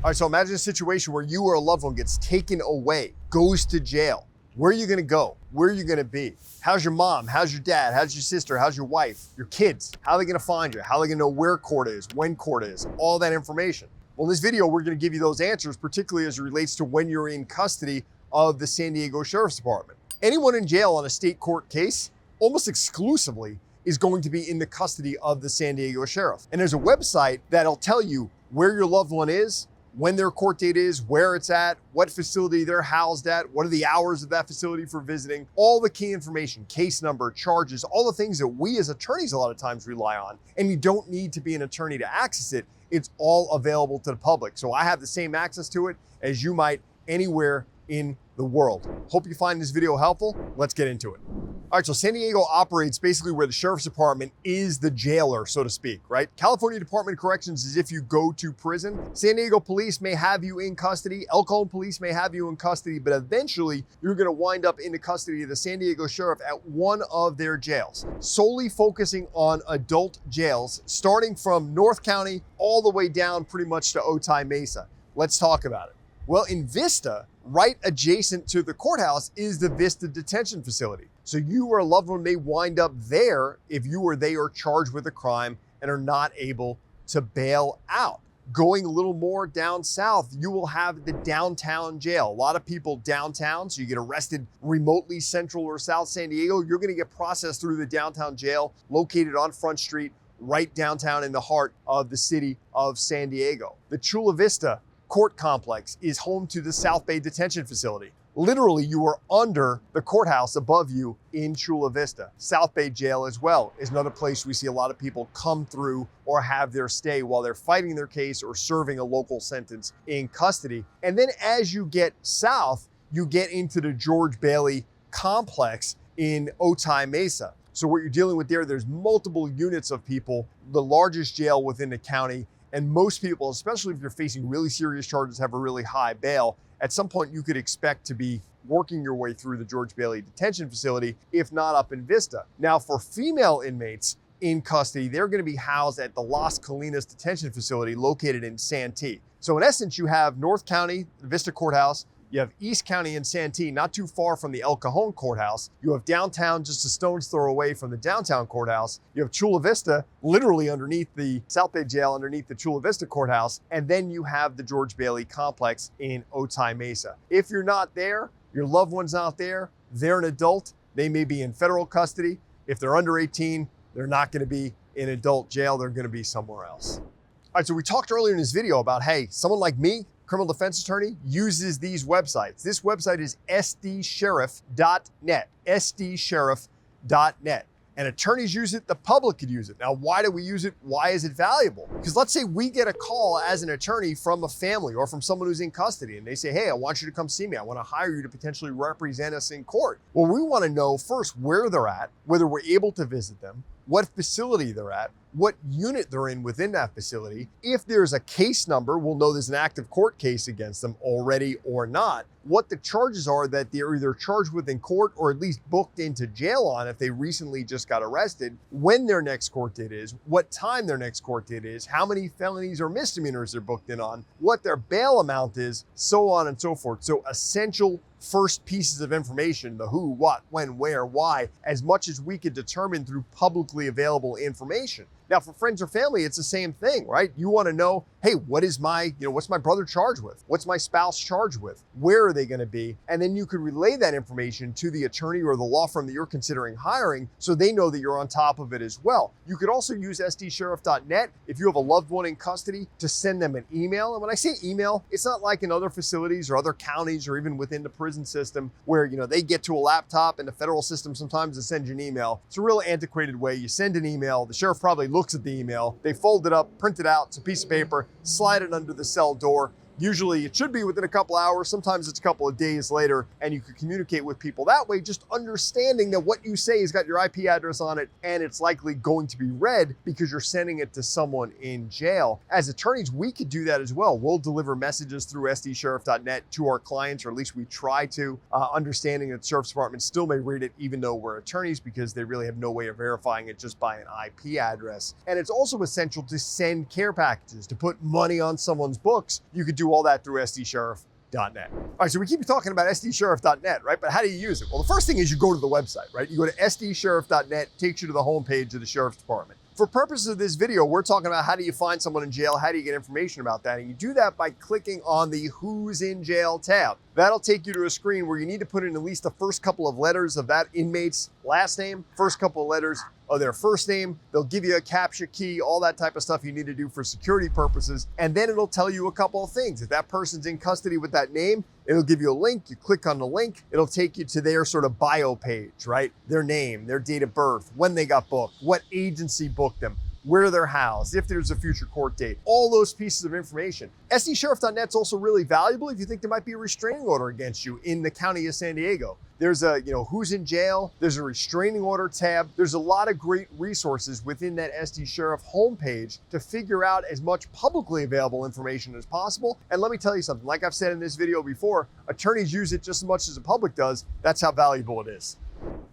All right, so imagine a situation where you or a loved one gets taken away, goes to jail. Where are you gonna go? Where are you gonna be? How's your mom? How's your dad? How's your sister? How's your wife? Your kids? How are they gonna find you? How are they gonna know where court is, when court is, all that information? Well, in this video, we're gonna give you those answers, particularly as it relates to when you're in custody of the San Diego Sheriff's Department. Anyone in jail on a state court case, almost exclusively, is going to be in the custody of the San Diego Sheriff. And there's a website that'll tell you where your loved one is, when their court date is, where it's at, what facility they're housed at, what are the hours of that facility for visiting, all the key information, case number, charges, all the things that we as attorneys a lot of times rely on. And you don't need to be an attorney to access it. It's all available to the public. So I have the same access to it as you might anywhere in the world. Hope you find this video helpful. Let's get into it. All right, so San Diego operates basically where the Sheriff's Department is the jailer, so to speak, right? California Department of Corrections is if you go to prison. San Diego Police may have you in custody. El Cajon Police may have you in custody, but eventually you're gonna wind up in the custody of the San Diego Sheriff at one of their jails, solely focusing on adult jails, starting from North County all the way down pretty much to Otay Mesa. Let's talk about it. Well, in Vista, right adjacent to the courthouse is the Vista Detention Facility. So you or a loved one may wind up there if you or they are charged with a crime and are not able to bail out. Going a little more down south, you will have the downtown jail. A lot of people downtown, so you get arrested remotely central or south San Diego, you're gonna get processed through the downtown jail located on Front Street, right downtown in the heart of the city of San Diego. The Chula Vista court complex is home to the South Bay Detention Facility. Literally, you are under the courthouse above you in Chula Vista. South Bay Jail as well is another place we see a lot of people come through or have their stay while they're fighting their case or serving a local sentence in custody. And then as you get south, you get into the George Bailey complex in Otay Mesa. So what you're dealing with there's multiple units of people, the largest jail within the county. And most people, especially if you're facing really serious charges, have a really high bail. At some point, you could expect to be working your way through the George Bailey Detention Facility, if not up in Vista. Now, for female inmates in custody, they're gonna be housed at the Las Colinas Detention Facility located in Santee. So in essence, you have North County, the Vista Courthouse, you have East County and Santee, not too far from the El Cajon Courthouse. You have downtown, just a stone's throw away from the downtown courthouse. You have Chula Vista, literally underneath the South Bay Jail, underneath the Chula Vista Courthouse. And then you have the George Bailey Complex in Otay Mesa. If you're not there, your loved one's not there, they're an adult, they may be in federal custody. If they're under 18, they're not gonna be in adult jail, they're gonna be somewhere else. All right, so we talked earlier in this video about, hey, someone like me, criminal defense attorney, uses these websites. This website is sdsheriff.net, sdsheriff.net. And attorneys use it, the public could use it. Now, why do we use it? Why is it valuable? Because let's say we get a call as an attorney from a family or from someone who's in custody and they say, hey, I want you to come see me. I want to hire you to potentially represent us in court. Well, we want to know first where they're at, whether we're able to visit them, what facility they're at, what unit they're in within that facility. If there's a case number, we'll know there's an active court case against them already or not. What the charges are that they're either charged with in court or at least booked into jail on if they recently just got arrested, when their next court date is, what time their next court date is, how many felonies or misdemeanors they're booked in on, what their bail amount is, so on and so forth. So essential first pieces of information, the who, what, when, where, why, as much as we could determine through publicly available information. Now, for friends or family, it's the same thing, right? You want to know, hey, what's my brother charged with? What's my spouse charged with? Where are they going to be? And then you could relay that information to the attorney or the law firm that you're considering hiring so they know that you're on top of it as well. You could also use sdsheriff.net if you have a loved one in custody to send them an email. And when I say email, it's not like in other facilities or other counties or even within the prison system where, they get to a laptop and the federal system sometimes to send you an email. It's a real antiquated way. You send an email, the sheriff probably looks at the email, they fold it up, print it out, it's a piece of paper, slide it under the cell door. Usually it should be within a couple hours, sometimes it's a couple of days later, and you can communicate with people that way, just understanding that what you say has got your IP address on it and it's likely going to be read because you're sending it to someone in jail. As attorneys, we could do that as well. We'll deliver messages through sdsheriff.net to our clients, or at least we try to, understanding that the Sheriff's Department still may read it even though we're attorneys because they really have no way of verifying it just by an IP address. And it's also essential to send care packages, to put money on someone's books. You could do do all that through SDSheriff.net. All right, so we keep talking about SDSheriff.net, right? But how do you use it? Well, the first thing is you go to the website, right? You go to SDSheriff.net, takes you to the homepage of the Sheriff's Department. For purposes of this video, we're talking about how do you find someone in jail, how do you get information about that, and you do that by clicking on the Who's in Jail tab. That'll take you to a screen where you need to put in at least the first couple of letters of that inmate's last name, first couple of letters of their first name. They'll give you a CAPTCHA key, all that type of stuff you need to do for security purposes, and then it'll tell you a couple of things. If that person's in custody with that name, it'll give you a link. You click on the link, it'll take you to their sort of bio page, right? Their name, their date of birth, when they got booked, what agency booked them, where they're housed, if there's a future court date, all those pieces of information. SDSheriff.net's also really valuable if you think there might be a restraining order against you in the county of San Diego. There's a, who's in jail, there's a restraining order tab. There's a lot of great resources within that SD Sheriff homepage to figure out as much publicly available information as possible. And let me tell you something, like I've said in this video before, attorneys use it just as much as the public does. That's how valuable it is.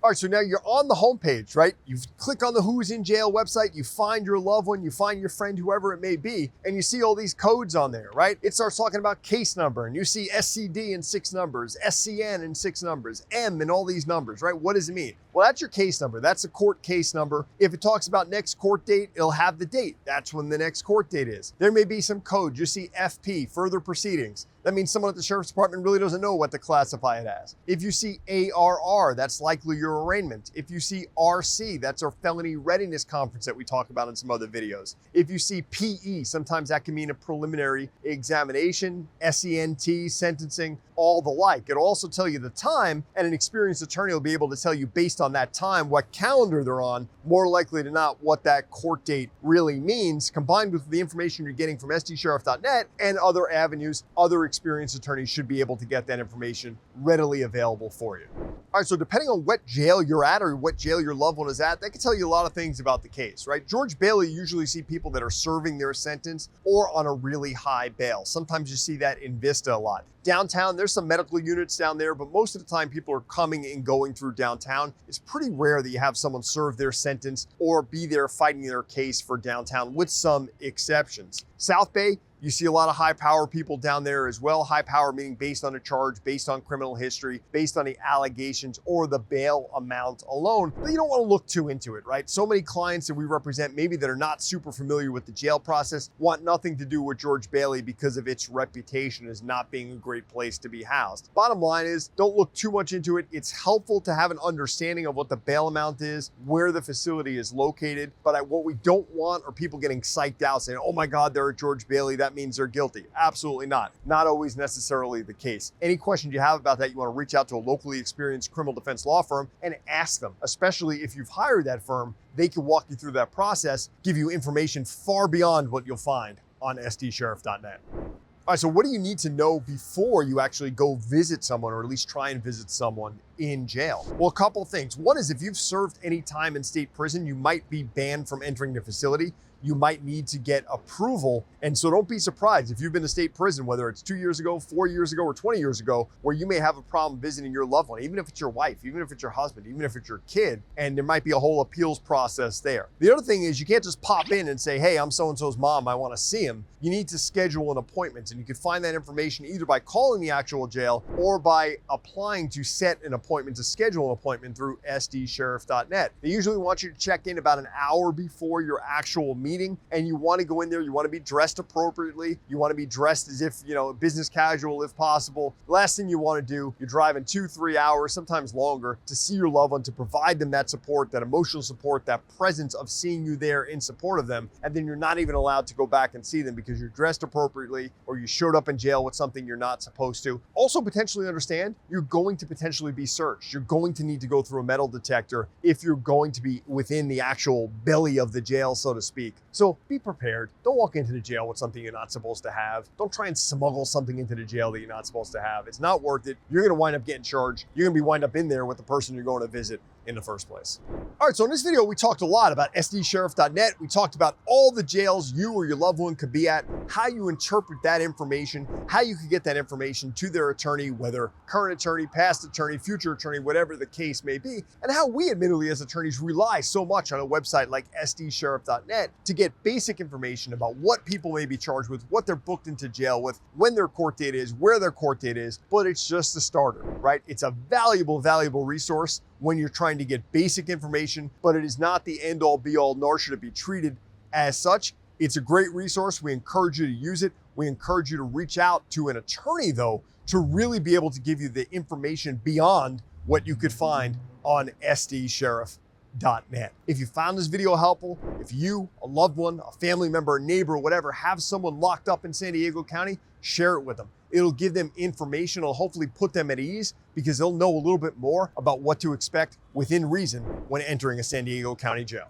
All right, so now you're on the homepage, right? You click on the Who's in Jail website, you find your loved one, you find your friend, whoever it may be, and you see all these codes on there, right? It starts talking about case number, and you see SCD in 6 numbers, SCN in 6 numbers, M in all these numbers, right? What does it mean? Well, that's your case number. That's a court case number. If it talks about next court date, it'll have the date. That's when the next court date is. There may be some code. You see FP, further proceedings. That means someone at the Sheriff's Department really doesn't know what to classify it as. If you see ARR, that's likely your arraignment. If you see RC, that's our felony readiness conference that we talk about in some other videos. If you see PE, sometimes that can mean a preliminary examination, SENT, sentencing, all the like. It'll also tell you the time, and an experienced attorney will be able to tell you based on that time what calendar they're on, more likely to not what that court date really means, combined with the information you're getting from SDSheriff.net and other avenues. Other experienced attorneys should be able to get that information readily available for you. All right, so depending on what jail you're at or what jail your loved one is at, that can tell you a lot of things about the case, right? George Bailey usually see people that are serving their sentence or on a really high bail. Sometimes you see that in Vista a lot. Downtown, there's some medical units down there, but most of the time people are coming and going through downtown. It's pretty rare that you have someone serve their sentence or be there fighting their case for downtown, with some exceptions. South Bay, you see a lot of high power people down there as well. High power meaning based on a charge, based on criminal history, based on the allegations or the bail amount alone. But you don't want to look too into it, right? So many clients that we represent, maybe that are not super familiar with the jail process, want nothing to do with George Bailey because of its reputation as not being a great place to be housed. Bottom line is, don't look too much into it. It's helpful to have an understanding of what the bail amount is, where the facility is located. But what we don't want are people getting psyched out saying, oh my God, they're at George Bailey, that means they're guilty. Absolutely not. Not always necessarily the case. Any questions you have about that, you want to reach out to a locally experienced criminal defense law firm and ask them, especially if you've hired that firm. They can walk you through that process, give you information far beyond what you'll find on SDSheriff.net. All right, so what do you need to know before you actually go visit someone, or at least try and visit someone in jail? Well, a couple of things. One is if you've served any time in state prison, you might be banned from entering the facility. You might need to get approval. And so don't be surprised if you've been to state prison, whether it's 2 years ago, 4 years ago, or 20 years ago, where you may have a problem visiting your loved one, even if it's your wife, even if it's your husband, even if it's your kid, and there might be a whole appeals process there. The other thing is you can't just pop in and say, hey, I'm so-and-so's mom, I want to see him. You need to schedule an appointment, and you can find that information either by calling the actual jail or by applying to set an appointment, to schedule an appointment through SDSheriff.net. They usually want you to check in about an hour before your actual meeting, and you want to go in there, you want to be dressed appropriately, you want to be dressed as if, business casual if possible. The last thing you want to do, you're driving 2-3 hours, sometimes longer, to see your loved one, to provide them that support, that emotional support, that presence of seeing you there in support of them, and then you're not even allowed to go back and see them because you're dressed appropriately or you showed up in jail with something you're not supposed to. Also, potentially understand, you're going to potentially be searched. You're going to need to go through a metal detector if you're going to be within the actual belly of the jail, so to speak. So be prepared. Don't walk into the jail with something you're not supposed to have. Don't try and smuggle something into the jail that you're not supposed to have. It's not worth it. You're going to wind up getting charged. You're going to wind up in there with the person you're going to visit. in the first place. All right, so in this video, we talked a lot about sdsheriff.net. We talked about all the jails you or your loved one could be at, how you interpret that information, how you could get that information to their attorney, whether current attorney, past attorney, future attorney, whatever the case may be, and how we admittedly as attorneys rely so much on a website like sdsheriff.net to get basic information about what people may be charged with, what they're booked into jail with, when their court date is, where their court date is, but it's just a starter, right? It's a valuable resource when you're trying to get basic information, but it is not the end all be all, nor should it be treated as such. It's a great resource. We encourage you to use it. We encourage you to reach out to an attorney though, to really be able to give you the information beyond what you could find on sdsheriff.net. If you found this video helpful, if you, a loved one, a family member, a neighbor, whatever, have someone locked up in San Diego County, share it with them. It'll give them information. It'll hopefully put them at ease because they'll know a little bit more about what to expect within reason when entering a San Diego County jail.